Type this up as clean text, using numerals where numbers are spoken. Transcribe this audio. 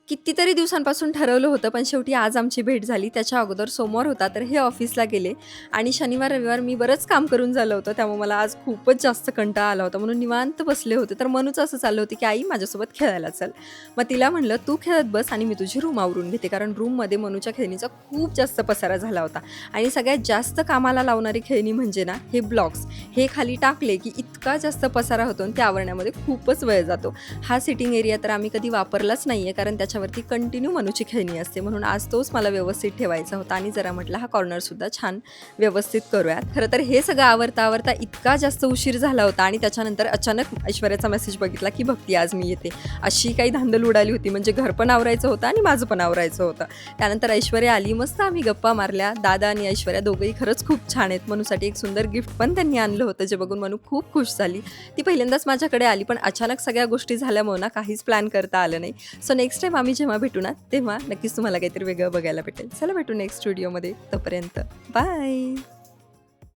कितीतरी दिवसांपासून ठरवलं होतं, पण शेवटी आज आमची भेट झाली. त्याच्या अगोदर सोमवार होता, तर हे ऑफिसला गेले आणि शनिवार, रविवार मी बरंच काम करून झालं होतं. त्यामुळे मला आज खूपच जास्त कंटाळा आला होता. म्हणून निवांत बसले होते. तर मनूचं असं चाललं होतं, की "आई माझ्यासोबत खेळायला चल." मग तिला म्हणलं, "तू खेळत बस आणि मी तुझी रूम आवरून घेते." कारण रूममध्ये मनूच्या खेळणीचा खूप जास्त पसारा झाला होता आणि सगळ्यात जास्त कामाला लावणारी खेळणी म्हणजे ना, हे ब्लॉक्स. हे खाली टाकले, की इतका जास्त पसारा होतो आणि ते आवरण्यामध्ये खूपच वेळ जातो. हा सिटिंग एरिया तर आम्ही कधी वापरलाच नाहीये, कारण त्याच्यावरती कंटिन्यू मनूची खेळणी असते. म्हणून आज तोच मला व्यवस्थित ठेवायचा होता आणि जरा म्हटलं हा कॉर्नरसुद्धा छान व्यवस्थित करूयात. खरं तर हे सगळं आवरता इतका जास्त उशीर झाला होता आणि त्याच्यानंतर अचानक ऐश्वर्याचा मेसेज बघितला, की "भक्ती आज मी येते." अशी काही धांदल उडाली होती. म्हणजे घर पण आवरायचं होतं आणि माझं पण आवरायचं होतं. त्यानंतर ऐश्वर्या आली. मस्त आम्ही गप्पा मारल्या. दादा आणि ऐश्वर्या दोघंही खरंच खूप छान आहेत. मनूसाठी एक सुंदर गिफ्ट पण त्यांनी आणलं होतं, जे बघून मनू खूप खुश झाली. ती पहिल्यांदाच माझ्याकडे आली, पण अचानक सगळ्या गोष्टी झाल्यामुळे ना काहीच प्लॅन करता आलं नाही. सो नेक्स्ट टाईम आम्ही जेव्हा भेटू ना, तेव्हा नक्कीच तुम्हाला काहीतरी वेगळं बघायला भेटेल. चला भेटू नेक्स्ट व्हिडिओमध्ये. तोपर्यंत बाय.